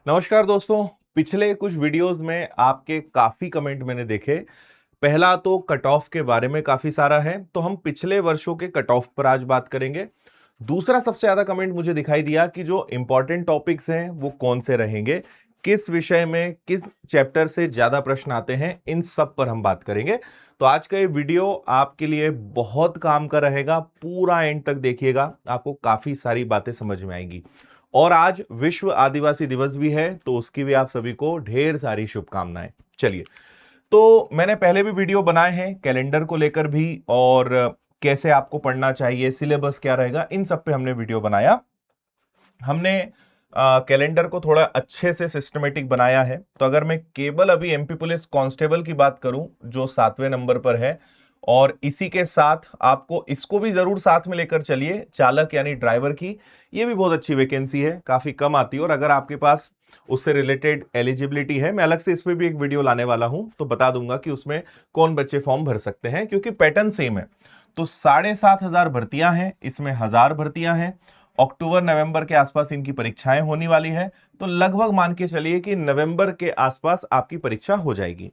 नमस्कार दोस्तों। पिछले कुछ वीडियोस में आपके काफी कमेंट मैंने देखे। पहला तो कट ऑफ के बारे में काफी सारा है, तो हम पिछले वर्षों के कट ऑफ पर आज बात करेंगे। दूसरा सबसे ज्यादा कमेंट मुझे दिखाई दिया कि जो इंपॉर्टेंट टॉपिक्स हैं वो कौन से रहेंगे, किस विषय में किस चैप्टर से ज्यादा प्रश्न आते हैं, इन सब पर हम बात करेंगे। तो आज का ये वीडियो आपके लिए बहुत काम का रहेगा, पूरा एंड तक देखिएगा, आपको काफी सारी बातें समझ में आएंगी। और आज विश्व आदिवासी दिवस भी है, तो उसकी भी आप सभी को ढेर सारी शुभकामनाएं। चलिए, तो मैंने पहले भी वीडियो बनाए हैं कैलेंडर को लेकर भी, और कैसे आपको पढ़ना चाहिए, सिलेबस क्या रहेगा, इन सब पे हमने वीडियो बनाया। हमने कैलेंडर को थोड़ा अच्छे से सिस्टमेटिक बनाया है। तो अगर मैं केवल अभी एमपी पुलिस कांस्टेबल की बात करूं जो 7वें नंबर पर है, और इसी के साथ आपको इसको भी जरूर साथ में लेकर चलिए, चालक यानी ड्राइवर की, ये भी बहुत अच्छी वैकेंसी है, काफी कम आती है। और अगर आपके पास उससे रिलेटेड एलिजिबिलिटी है, मैं अलग से इस पे भी एक वीडियो लाने वाला हूं, तो बता दूंगा कि उसमें कौन बच्चे फॉर्म भर सकते हैं, क्योंकि पैटर्न सेम है। तो 7,500 भर्तियां हैं, इसमें 1,000 भर्तियां हैं। अक्टूबर नवंबर के आसपास इनकी परीक्षाएं होने वाली है, तो लगभग मान के चलिए कि नवंबर के आसपास आपकी परीक्षा हो जाएगी।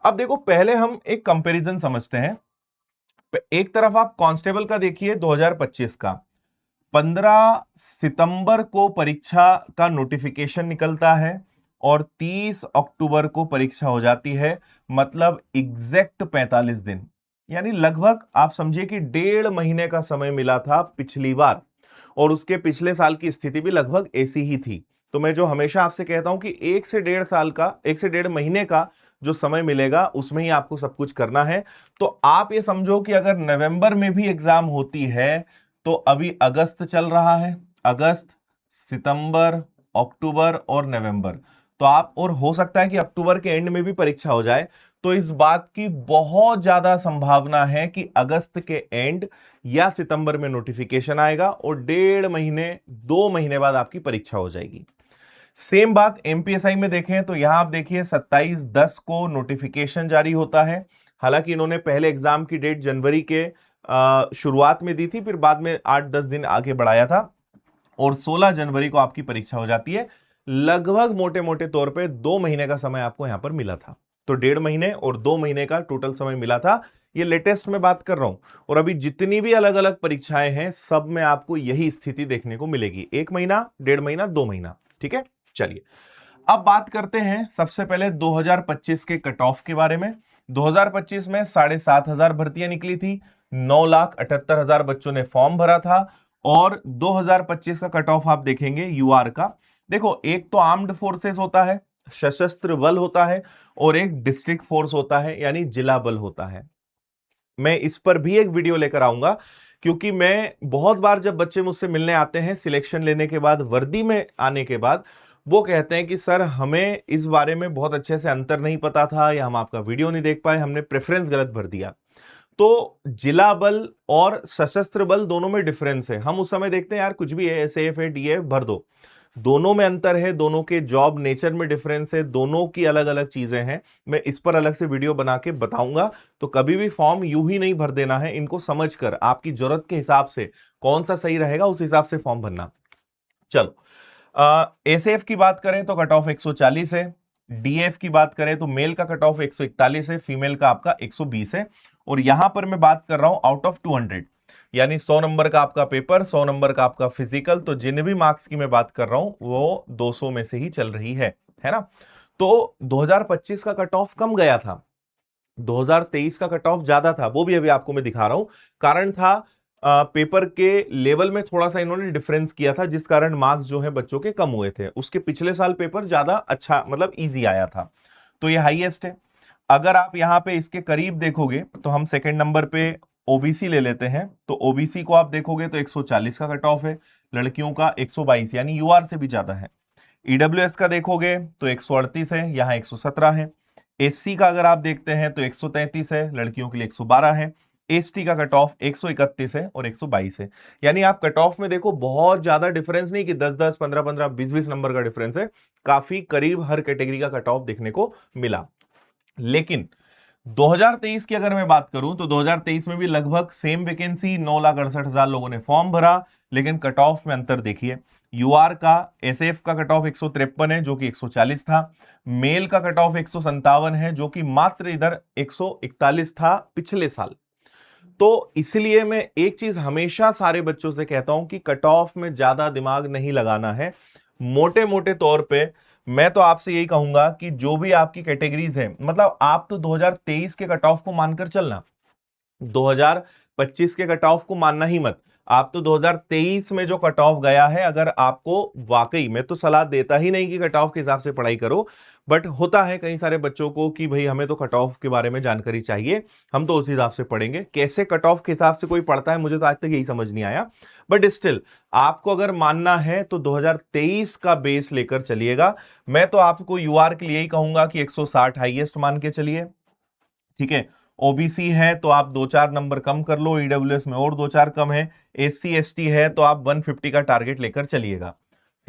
अब देखो, पहले हम एक कंपैरिजन समझते हैं। एक तरफ आप कांस्टेबल का देखिए 2025 का, 15 सितंबर को परीक्षा का नोटिफिकेशन निकलता है और 30 अक्टूबर को परीक्षा हो जाती है। मतलब एग्जैक्ट 45 दिन, यानी लगभग आप समझिए कि 1.5 महीने का समय मिला था पिछली बार, और उसके पिछले साल की स्थिति भी लगभग ऐसी ही थी। तो मैं जो हमेशा आपसे कहता हूं कि 1 से 1.5 साल का, 1 से 1.5 महीने का जो समय मिलेगा उसमें ही आपको सब कुछ करना है। तो आप ये समझो कि अगर नवंबर में भी एग्जाम होती है, तो अभी अगस्त चल रहा है, अगस्त, सितंबर, अक्टूबर और नवंबर, तो आप, और हो सकता है कि अक्टूबर के एंड में भी परीक्षा हो जाए। तो इस बात की बहुत ज्यादा संभावना है कि अगस्त के एंड या सितंबर में नोटिफिकेशन आएगा और 1.5 महीने 2 महीने बाद आपकी परीक्षा हो जाएगी। सेम बात एमपीएसआई में देखें तो यहां आप देखिए 27/10 को नोटिफिकेशन जारी होता है। हालांकि इन्होंने पहले एग्जाम की डेट जनवरी के शुरुआत में दी थी, फिर बाद में 8-10 दिन आगे बढ़ाया था, और 16 जनवरी को आपकी परीक्षा हो जाती है। लगभग मोटे मोटे तौर पे 2 महीने का समय आपको यहां पर मिला था। तो 1.5 महीने और 2 महीने का टोटल समय मिला था। ये लेटेस्ट में बात कर रहा हूं, और अभी जितनी भी अलग अलग परीक्षाएं हैं सब में आपको यही स्थिति देखने को मिलेगी, 1 महीना, 1.5 महीना, 2 महीना। ठीक है, चलिए अब बात करते हैं सबसे पहले 2025 के कट ऑफ के बारे में। 2025 में 7,500 भर्तियां निकली थी, 9,78,000 बच्चों ने फॉर्म भरा था। और 2025 का कट ऑफ आप देखेंगे यूआर का, देखो एक तो आर्म्ड फोर्सेस होता है, सशस्त्र बल होता है, और एक डिस्ट्रिक्ट फोर्स होता है यानी जिला बल होता है। मैं इस पर भी एक वीडियो लेकर आऊंगा, क्योंकि मैं बहुत बार जब बच्चे मुझसे मिलने आते हैं सिलेक्शन लेने के बाद, वर्दी में आने के बाद, वो कहते हैं कि सर हमें इस बारे में बहुत अच्छे से अंतर नहीं पता था, या हम आपका वीडियो नहीं देख पाए, हमने प्रेफरेंस गलत भर दिया। तो जिला बल और सशस्त्र बल दोनों में डिफरेंस है। हम उस समय देखते हैं यार कुछ भी है, एसएएफ है, डीएफ भर दो, दोनों में अंतर है, दोनों के जॉब नेचर में डिफरेंस है, दोनों की अलग अलग चीजें हैं। मैं इस पर अलग से वीडियो बना के बताऊंगा। तो कभी भी फॉर्म यूं ही नहीं भर देना है, इनको समझकर आपकी जरूरत के हिसाब से कौन सा सही रहेगा उस हिसाब से फॉर्म भरना। चलो, एसएफ की बात करें तो कट ऑफ 140 है। डीएफ की बात करें तो मेल का कट ऑफ 141 है, फीमेल का आपका 120 है। और यहां पर मैं बात कर रहा हूं आउट ऑफ 200, यानी 100 नंबर का आपका पेपर, 100 नंबर का आपका फिजिकल, तो जिन भी मार्क्स की मैं बात कर रहा हूं वो 200 में से ही चल रही है ना। तो 2025 का कट ऑफ कम गया था, 2023 का कट ऑफ ज्यादा था, वो भी अभी आपको मैं दिखा रहा हूं। कारण था पेपर के लेवल में थोड़ा सा इन्होंने डिफरेंस किया था, जिस कारण मार्क्स जो है बच्चों के कम हुए थे। उसके पिछले साल पेपर ज्यादा अच्छा, मतलब इजी आया था, तो ये हाईएस्ट है। अगर आप यहां पे इसके करीब देखोगे तो हम सेकंड नंबर पे ओबीसी ले लेते हैं, तो ओबीसी को आप देखोगे तो 140 का कट ऑफ है, लड़कियों का 122, यानी यूआर से भी ज्यादा है। ईडब्ल्यूएस का देखोगे तो 138 है, यहां 117 है। एससी का अगर आप देखते हैं तो 133 है, लड़कियों के लिए 112 है। एसटी का कट ऑफ 131 है और 122 है। यानी आप कट ऑफ में देखो बहुत ज्यादा डिफरेंस नहीं कि 10-10, 15-15, 20-20 नंबर का डिफरेंस है, काफी करीब हर कैटेगरी का कट ऑफ देखने को मिला। लेकिन 2023 की अगर मैं बात करूं तो 2023 में भी लगभग सेम वैकेंसी, 9,68,000 लोगों ने फॉर्म भरा, लेकिन कट ऑफ में अंतर देखिए। यूआर का एसएफ का कट ऑफ 153 है जो कि 140 था। मेल का कट ऑफ 157 है जो कि मात्र इधर 141 था पिछले साल। तो इसलिए मैं एक चीज हमेशा सारे बच्चों से कहता हूं कि कट ऑफ में ज्यादा दिमाग नहीं लगाना है। मोटे मोटे तौर पे मैं तो आपसे यही कहूंगा कि जो भी आपकी कैटेगरीज है, मतलब आप तो 2023 के कट ऑफ को मानकर चलना, 2025 के कट ऑफ को मानना ही मत। आप तो 2023 में जो कट ऑफ गया है, अगर आपको वाकई, मैं तो सलाह देता ही नहीं कि कट ऑफ के हिसाब से पढ़ाई करो, बट होता है कई सारे बच्चों को कि भाई हमें तो कट ऑफ के बारे में जानकारी चाहिए, हम तो उस हिसाब से पढ़ेंगे। कैसे कट ऑफ के हिसाब से कोई पढ़ता है मुझे तो आज तक यही समझ नहीं आया। बट स्टिल आपको अगर मानना है तो 2023 का बेस लेकर चलिएगा। मैं तो आपको यूआर के लिए ही कहूंगा कि 160 हाईएस्ट मान के चलिए, ठीक है। ओबीसी है तो आप 2-4 नंबर कम कर लो, ईडब्ल्यूएस में और 2-4 कम है, एससी एसटी है तो आप 150 का टारगेट लेकर चलिएगा,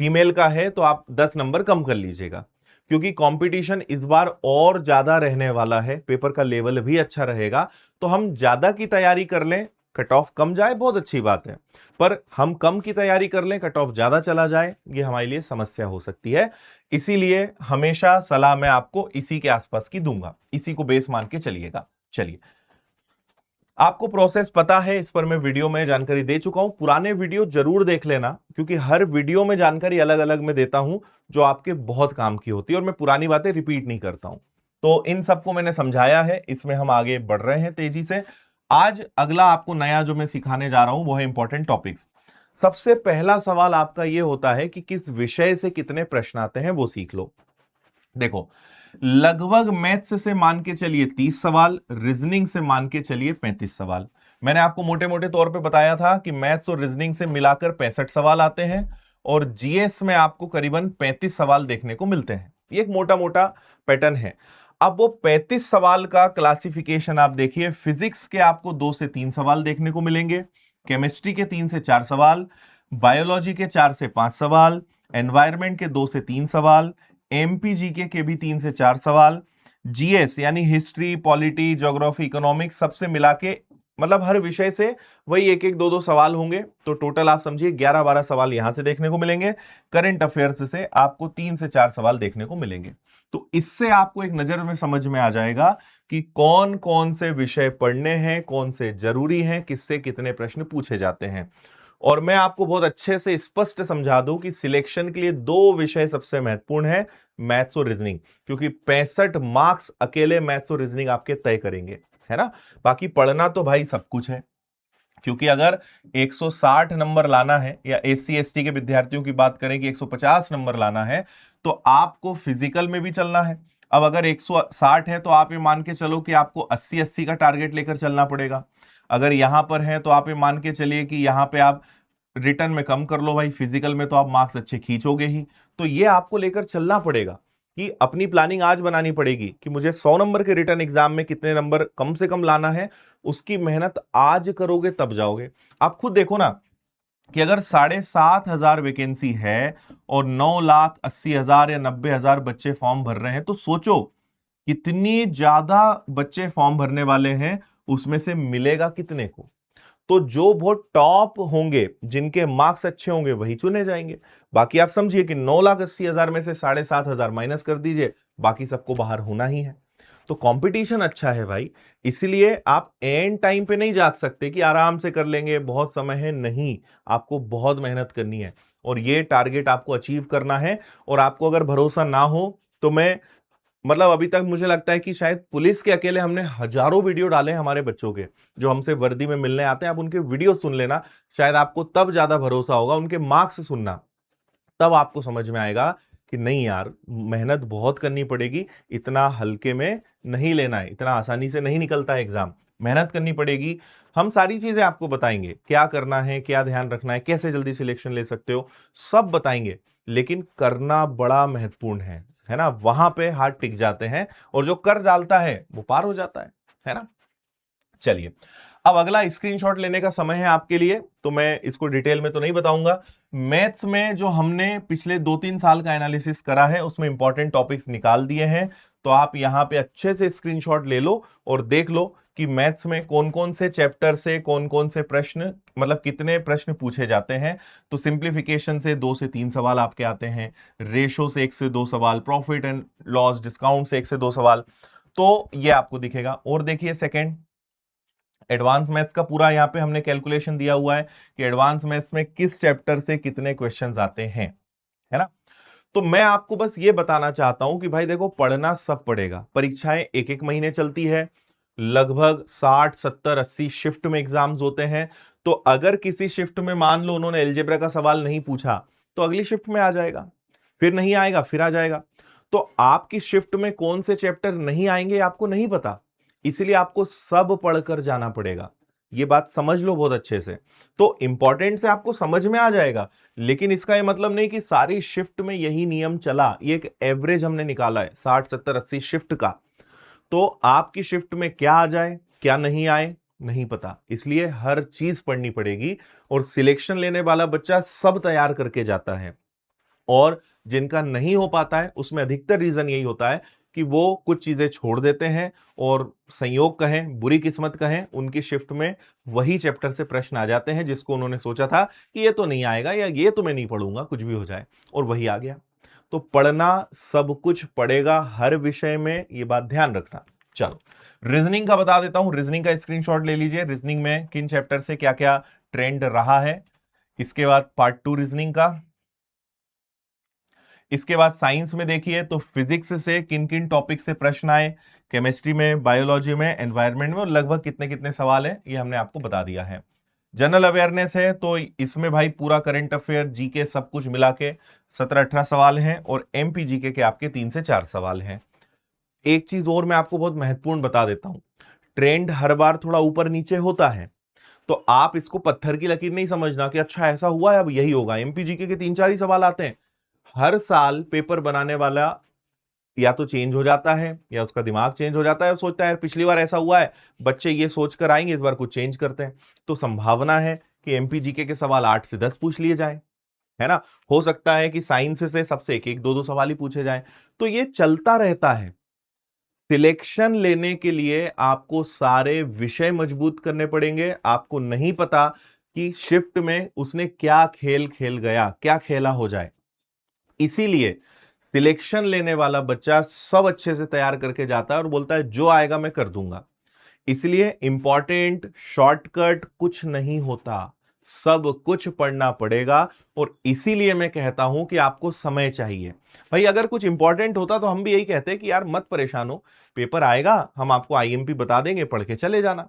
फीमेल का है तो आप 10 नंबर कम कर लीजिएगा, क्योंकि कंपटीशन इस बार और ज्यादा रहने वाला है, पेपर का लेवल भी अच्छा रहेगा। तो हम ज्यादा की तैयारी कर लें, कट ऑफ कम जाए बहुत अच्छी बात है, पर हम कम की तैयारी कर लें, कट ऑफ ज्यादा चला जाए, ये हमारे लिए समस्या हो सकती है। इसीलिए हमेशा सलाह मैं आपको इसी के आसपास की दूंगा, इसी को बेस मान के चलिएगा। चलिए, आपको प्रोसेस पता है, इस पर मैं वीडियो में जानकारी दे चुका हूं, पुराने वीडियो जरूर देख लेना, क्योंकि हर वीडियो में जानकारी अलग अलग मैं देता हूं जो आपके बहुत काम की होती है, और मैं पुरानी बातें रिपीट नहीं करता हूं। तो इन सबको मैंने समझाया है, इसमें हम आगे बढ़ रहे हैं तेजी से। आज अगला आपको नया जो मैं सिखाने जा रहा हूं वो है इंपॉर्टेंट टॉपिक्स। सबसे पहला सवाल आपका यह होता है कि किस विषय से कितने प्रश्न आते हैं वो सीख लो। देखो, लगभग मैथ्स से मान के चलिए 30 सवाल, रीजनिंग से मान के चलिए 35 सवाल। मैंने आपको मोटे मोटे तौर पे बताया था कि मैथ्स और रीजनिंग से मिलाकर 65 सवाल आते हैं, और जीएस में आपको करीबन 35 सवाल देखने को मिलते हैं। ये एक मोटा मोटा पैटर्न है। अब वो 35 सवाल का क्लासिफिकेशन आप देखिए, फिजिक्स के आपको 2 से 3 सवाल देखने को मिलेंगे, केमिस्ट्री के 3 से 4 सवाल, बायोलॉजी के 4 से 5 सवाल, एनवायरमेंट के 2 से 3 सवाल, एमपीजीके के भी 3 से 4 सवाल, जीएस यानी हिस्ट्री, पॉलिटी, ज्योग्राफी, इकोनॉमिक्स सबसे मिला के, मतलब हर विषय से वही एक एक दो दो सवाल होंगे, तो टोटल आप समझिए 11-12 सवाल यहां से देखने को मिलेंगे। करंट अफेयर्स से आपको 3 से 4 सवाल देखने को मिलेंगे। तो इससे आपको एक नजर में समझ में आ जाएगा कि कौन कौन से विषय पढ़ने हैं, कौन से जरूरी हैं, किससे कितने प्रश्न पूछे जाते हैं। और मैं आपको बहुत अच्छे से स्पष्ट समझा दूं कि सिलेक्शन के लिए 2 विषय सबसे महत्वपूर्ण है, मैथ्स और रीजनिंग, क्योंकि 65 मार्क्स अकेले मैथ्स और रीजनिंग आपके तय करेंगे, है ना। बाकी पढ़ना तो भाई सब कुछ है, क्योंकि अगर 160 नंबर लाना है, या एससी एसटी के विद्यार्थियों की बात करें कि 150 नंबर लाना है, तो आपको फिजिकल में भी चलना है। अब अगर 160 है तो आप ये मान के चलो कि आपको 80-80 का टारगेट लेकर चलना पड़ेगा। अगर यहां पर है तो आप ये मान के चलिए कि यहां पे आप रिटर्न में कम कर लो भाई, फिजिकल में तो आप मार्क्स अच्छे खींचोगे ही। तो ये आपको लेकर चलना पड़ेगा कि अपनी प्लानिंग आज बनानी पड़ेगी कि मुझे 100 नंबर के रिटर्न एग्जाम में कितने नंबर कम से कम लाना है, उसकी मेहनत आज करोगे तब जाओगे। आप खुद देखो ना कि अगर 7,500 वैकेंसी है और 9,80,000 या 90,000 बच्चे फॉर्म भर रहे हैं, तो सोचो कितनी ज्यादा बच्चे फॉर्म भरने वाले हैं, उसमें से मिलेगा कितने को। तो जो बहुत टॉप होंगे, जिनके मार्क्स अच्छे होंगे, वही चुने जाएंगे। बाकी आप समझिए कि 9,80,000 में से 7,500 माइनस कर दीजिए, बाकी सबको बाहर होना ही है। तो कंपटीशन अच्छा है भाई, इसलिए आप एंड टाइम पे नहीं जाग सकते कि आराम से कर लेंगे, बहुत समय है, नहीं, आपको बहुत मेहनत करनी है, और ये टारगेट आपको अचीव करना है। और आपको अगर भरोसा ना हो तो मैं, मतलब अभी तक मुझे लगता है कि शायद पुलिस के अकेले हमने हजारों वीडियो डाले हैं हमारे बच्चों के, जो हमसे वर्दी में मिलने आते हैं। आप उनके वीडियो सुन लेना, शायद आपको तब ज्यादा भरोसा होगा, उनके मार्क्स सुनना, तब आपको समझ में आएगा कि नहीं यार, मेहनत बहुत करनी पड़ेगी, इतना हल्के में नहीं लेना है, इतना आसानी से नहीं निकलता है एग्जाम, मेहनत करनी पड़ेगी। हम सारी चीजें आपको बताएंगे, क्या करना है, क्या ध्यान रखना है, कैसे जल्दी सिलेक्शन ले सकते हो, सब बताएंगे। लेकिन करना बड़ा महत्वपूर्ण है ना, वहां पे हाथ टिक जाते हैं, और जो कर डालता है वो पार हो जाता है ना। चलिए, अब अगला स्क्रीनशॉट लेने का समय है आपके लिए, तो मैं इसको डिटेल में तो नहीं बताऊंगा। मैथ्स में जो हमने पिछले 2-3 साल का एनालिसिस करा है, उसमें इंपॉर्टेंट टॉपिक्स निकाल दिए हैं, तो आप यहां पे अच्छे से स्क्रीनशॉट ले लो और देख लो कि मैथ्स में कौन कौन से चैप्टर से कौन कौन से प्रश्न, मतलब कितने प्रश्न पूछे जाते हैं। तो सिंप्लीफिकेशन से 2 से 3 सवाल आपके आते हैं, रेशो से 1 से 2 सवाल, प्रॉफिट एंड लॉस डिस्काउंट से 1 से 2 सवाल। तो ये आपको दिखेगा। और देखिए सेकंड, एडवांस मैथ्स का पूरा यहां पे हमने कैलकुलेशन दिया हुआ है कि एडवांस मैथ्स में किस चैप्टर से कितने क्वेश्चंस आते हैं, है ना। तो मैं आपको बस ये बताना चाहता हूं कि भाई देखो, पढ़ना सब पड़ेगा। परीक्षाएं एक एक महीने चलती है, लगभग 60 70 80 शिफ्ट में एग्जाम्स होते हैं। तो अगर किसी शिफ्ट में मान लो उन्होंने अलजेब्रा का सवाल नहीं पूछा, तो अगली शिफ्ट में आ जाएगा, फिर नहीं आएगा, फिर आ जाएगा। तो आपकी शिफ्ट में कौन से चैप्टर नहीं आएंगे आपको नहीं पता, इसलिए आपको सब पढ़कर जाना पड़ेगा। ये बात समझ लो बहुत अच्छे से। तो इंपॉर्टेंट से आपको समझ में आ जाएगा, लेकिन इसका ये मतलब नहीं कि सारी शिफ्ट में यही नियम चला। ये एक एवरेज हमने निकाला है 60 70 80 शिफ्ट का। तो आपकी शिफ्ट में क्या आ जाए क्या नहीं आए नहीं पता, इसलिए हर चीज पढ़नी पड़ेगी। और सिलेक्शन लेने वाला बच्चा सब तैयार करके जाता है, और जिनका नहीं हो पाता है उसमें अधिकतर रीजन यही होता है कि वो कुछ चीजें छोड़ देते हैं, और संयोग कहें बुरी किस्मत कहें, उनकी शिफ्ट में वही चैप्टर से प्रश्न आ जाते हैं जिसको उन्होंने सोचा था कि ये तो नहीं आएगा या ये तो मैं नहीं पढ़ूंगा, कुछ भी हो जाए, और वही आ गया। तो पढ़ना सब कुछ पड़ेगा हर विषय में, ये बात ध्यान रखना। चलो रीजनिंग का बता देता हूं, रीजनिंग का स्क्रीनशॉट ले लीजिए। रीजनिंग में किन चैप्टर से क्या क्या ट्रेंड रहा है, इसके बाद पार्ट 2 रीजनिंग का। इसके बाद साइंस में देखिए तो फिजिक्स से किन किन टॉपिक से प्रश्न आए, केमिस्ट्री में, बायोलॉजी में, एनवायरनमेंट में, और लगभग कितने कितने सवाल है ये हमने आपको बता दिया है। जनरल अवेयरनेस है तो इसमें भाई पूरा करंट अफेयर जीके सब कुछ मिला के 17-18 सवाल हैं, और एमपी जीके के आपके 3 से 4 सवाल हैं। एक चीज और मैं आपको बहुत महत्वपूर्ण बता देता हूं, ट्रेंड हर बार थोड़ा ऊपर नीचे होता है। तो आप इसको पत्थर की लकीर नहीं समझना कि अच्छा ऐसा हुआ है अब यही होगा। एमपी जीके के 3-4 ही सवाल आते हैं। हर साल पेपर बनाने वाला या तो चेंज हो जाता है, या उसका दिमाग चेंज हो जाता है, और सोचता है यार पिछली बार ऐसा हुआ है, बच्चे ये सोचकर आएंगे, इस बार कुछ चेंज करते हैं। तो संभावना है कि एमपीजीके के सवाल 8 से 10 पूछ लिए जाए, है ना। हो सकता है कि साइंस से सबसे एक एक दो दो सवाल ही पूछे जाए। तो ये चलता रहता है। सिलेक्शन लेने के लिए आपको सारे विषय मजबूत करने पड़ेंगे। आपको नहीं पता कि शिफ्ट में उसने क्या खेल खेल गया, क्या खेला हो जाए, इसीलिए सिलेक्शन लेने वाला बच्चा सब अच्छे से तैयार करके जाता है और बोलता है जो आएगा मैं कर दूंगा। इसलिए इंपॉर्टेंट शॉर्टकट कुछ नहीं होता, सब कुछ पढ़ना पड़ेगा। और इसीलिए मैं कहता हूं कि आपको समय चाहिए। भाई अगर कुछ इंपॉर्टेंट होता तो हम भी यही कहते हैं कि यार मत परेशान हो, पेपर आएगा हम आपको आईएमपी बता देंगे, पढ़ के चले जाना।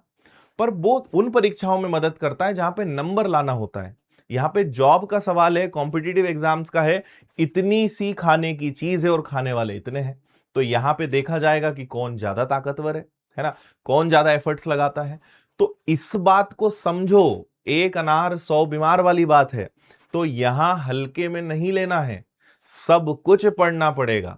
पर वो उन परीक्षाओं में मदद करता है जहां पे नंबर लाना होता है। यहां पे जॉब का सवाल है, कॉम्पिटिटिव एग्जाम्स का है, इतनी सी खाने की चीज है और खाने वाले इतने हैं। तो यहां पे देखा जाएगा कि कौन ज्यादा ताकतवर है ना, कौन ज्यादा एफर्ट्स लगाता है। तो इस बात को समझो, एक अनार 100 बीमार वाली बात है। तो यहां हल्के में नहीं लेना है, सब कुछ पढ़ना पड़ेगा,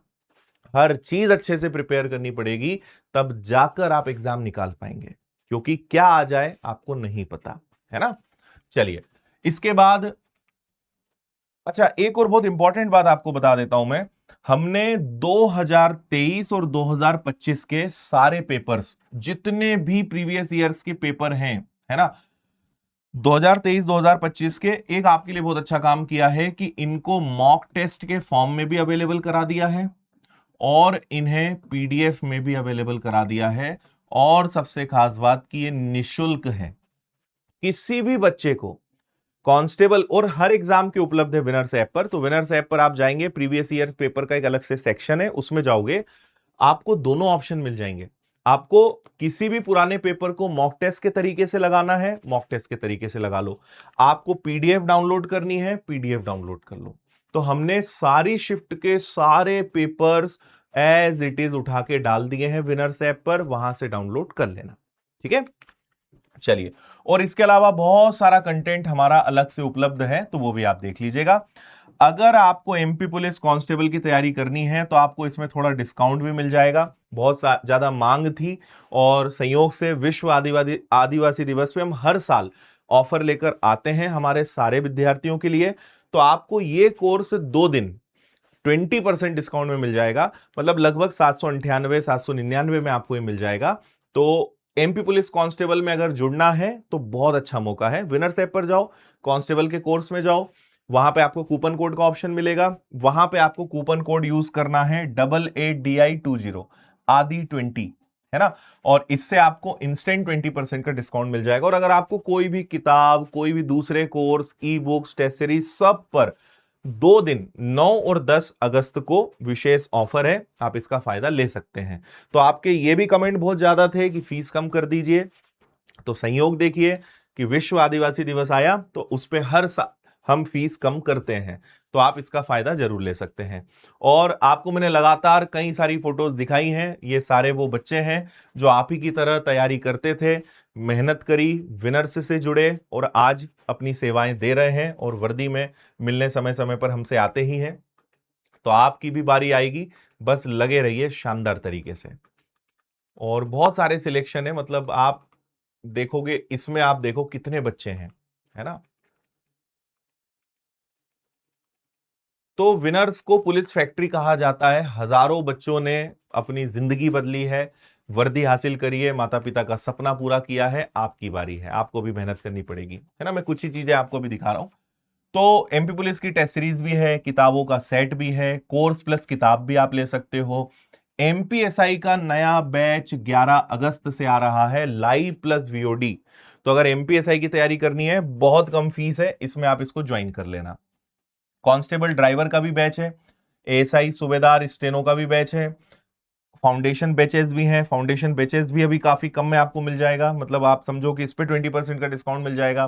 हर चीज अच्छे से प्रिपेयर करनी पड़ेगी, तब जाकर आप एग्जाम निकाल पाएंगे। क्योंकि क्या आ जाए आपको नहीं पता, है ना। चलिए इसके बाद, अच्छा एक और बहुत इंपॉर्टेंट बात आपको बता देता हूं मैं। हमने 2023 और 2025 के सारे पेपर्स, जितने भी प्रीवियस ईयर्स के पेपर हैं, है ना, 2023 2025 के, एक आपके लिए बहुत अच्छा काम किया है कि इनको मॉक टेस्ट के फॉर्म में भी अवेलेबल करा दिया है, और इन्हें पीडीएफ में भी अवेलेबल करा दिया है। और सबसे खास बात कि ये निशुल्क है, किसी भी बच्चे को कांस्टेबल और हर एग्जाम के उपलब्ध है विनर्स ऐप पर। तो विनर्स ऐप पर आप जाएंगे, प्रीवियस ईयर पेपर का एक अलग से सेक्शन है, उसमें जाओगे, आपको दोनों ऑप्शन मिल जाएंगे। आपको किसी भी पुराने पेपर को मॉक टेस्ट के तरीके से लगाना है, मॉक टेस्ट के तरीके से लगा लो। आपको पीडीएफ डाउनलोड करनी है, पीडीएफ डाउनलोड कर लो। तो हमने सारी शिफ्ट के सारे पेपर्स एज इट इज उठा के डाल दिए हैं विनर्स ऐप पर, वहां से डाउनलोड कर लेना, ठीक है। चलिए, और इसके अलावा बहुत सारा कंटेंट हमारा अलग से उपलब्ध है, तो वो भी आप देख लीजिएगा। अगर आपको एमपी पुलिस कांस्टेबल की तैयारी करनी है तो आपको इसमें थोड़ा डिस्काउंट भी मिल जाएगा। बहुत ज्यादा मांग थी, और संयोग से विश्व आदिवासी आदिवासी दिवस पे हम हर साल ऑफर लेकर आते हैं हमारे सारे विद्यार्थियों के लिए। तो आपको ये कोर्स 2 दिन 20% डिस्काउंट में मिल जाएगा, मतलब लगभग 798 799 में आपको ये मिल जाएगा। तो एमपी पुलिस कांस्टेबल में अगर जुड़ना है तो बहुत अच्छा मौका है। विनर्स ऐप पर जाओ, कांस्टेबल के कोर्स में जाओ, वहां पे आपको कूपन कोड का ऑप्शन मिलेगा। वहां पे आपको कूपन कोड यूज करना है 88DI20 ADI20, है ना। और इससे आपको इंस्टेंट 20% का डिस्काउंट मिल जाएगा। और अगर आपको कोई भी किताब, कोई भी दूसरे course, e books, test series, सब पर 2 दिन 9 और 10 अगस्त को विशेष ऑफर है, आप इसका फायदा ले सकते हैं। तो आपके ये भी कमेंट बहुत ज्यादा थे कि फीस कम कर दीजिए, तो संयोग देखिए कि विश्व आदिवासी दिवस आया तो उस पे हर साल हम फीस कम करते हैं, तो आप इसका फायदा जरूर ले सकते हैं। और आपको मैंने लगातार कई सारी फोटोज दिखाई हैं, ये सारे वो बच्चे हैं जो आप ही की तरह तैयारी करते थे, मेहनत करी, विनर्स से जुड़े और आज अपनी सेवाएं दे रहे हैं और वर्दी में मिलने समय समय पर हमसे आते ही हैं। तो आपकी भी बारी आएगी, बस लगे रहिए शानदार तरीके से। और बहुत सारे सिलेक्शन है, मतलब आप देखोगे इसमें, आप देखो कितने बच्चे हैं, है ना। तो विनर्स को पुलिस फैक्ट्री कहा जाता है। हजारों बच्चों ने अपनी जिंदगी बदली है, वर्दी हासिल करी है, माता पिता का सपना पूरा किया है। आपकी बारी है, आपको भी मेहनत करनी पड़ेगी, है ना। मैं कुछ ही चीजें आपको भी दिखा रहा हूं। तो एमपी पुलिस की टेस्ट सीरीज भी है, किताबों का सेट भी है, कोर्स प्लस किताब भी आप ले सकते हो। एमपीएसआई का नया बैच 11 अगस्त से आ रहा है, लाइव प्लस वीओडी। तो अगर एमपीएसआई की तैयारी करनी है, बहुत कम फीस है, इसमें आप इसको ज्वाइन कर लेना। कांस्टेबल ड्राइवर का भी बैच है, एएसआई सूबेदार स्टेनो का भी बैच है, फाउंडेशन बैचेस भी हैं। फाउंडेशन बैचेस भी अभी काफी कम में आपको मिल जाएगा, मतलब आप समझो कि इस पे 20% का डिस्काउंट मिल जाएगा।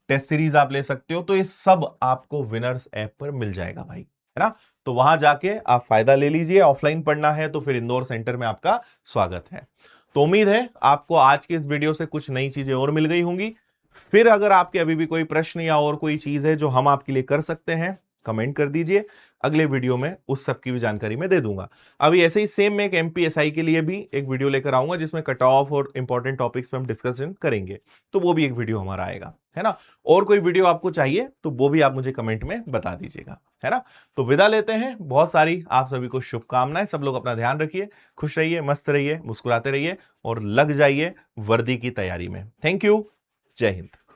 टेस्ट सीरीज आप ले सकते हो। तो ये सब आपको विनर्स ऐप पर मिल जाएगा भाई, है ना। तो वहां जाके आप फायदा ले लीजिए। ऑफलाइन पढ़ना है तो फिर इंदौर सेंटर में आपका स्वागत है। तो उम्मीद है आपको आज के इस वीडियो से कुछ नई चीजें और मिल गई होंगी। फिर अगर आपके अभी भी कोई प्रश्न या और कोई चीज है जो हम आपके लिए कर सकते हैं, कमेंट कर दीजिए, अगले वीडियो में उस सब की भी जानकारी मैं दे दूंगा। अभी ऐसे ही सेम मैं एक एमपीएसआई के लिए भी एक वीडियो लेकर आऊंगा जिसमें कट ऑफ और इंपॉर्टेंट टॉपिक्स पे हम डिस्कशन करेंगे, तो वो भी एक वीडियो हमारा आएगा, है ना। और कोई वीडियो आपको चाहिए तो वो भी आप मुझे कमेंट में बता दीजिएगा, है ना। तो विदा लेते हैं, बहुत सारी आप सभी को शुभकामनाएं। सब लोग अपना ध्यान रखिए, खुश रहिए, मस्त रहिए, मुस्कुराते रहिए और लग जाइए वर्दी की तैयारी में। थैंक यू, जय हिंद।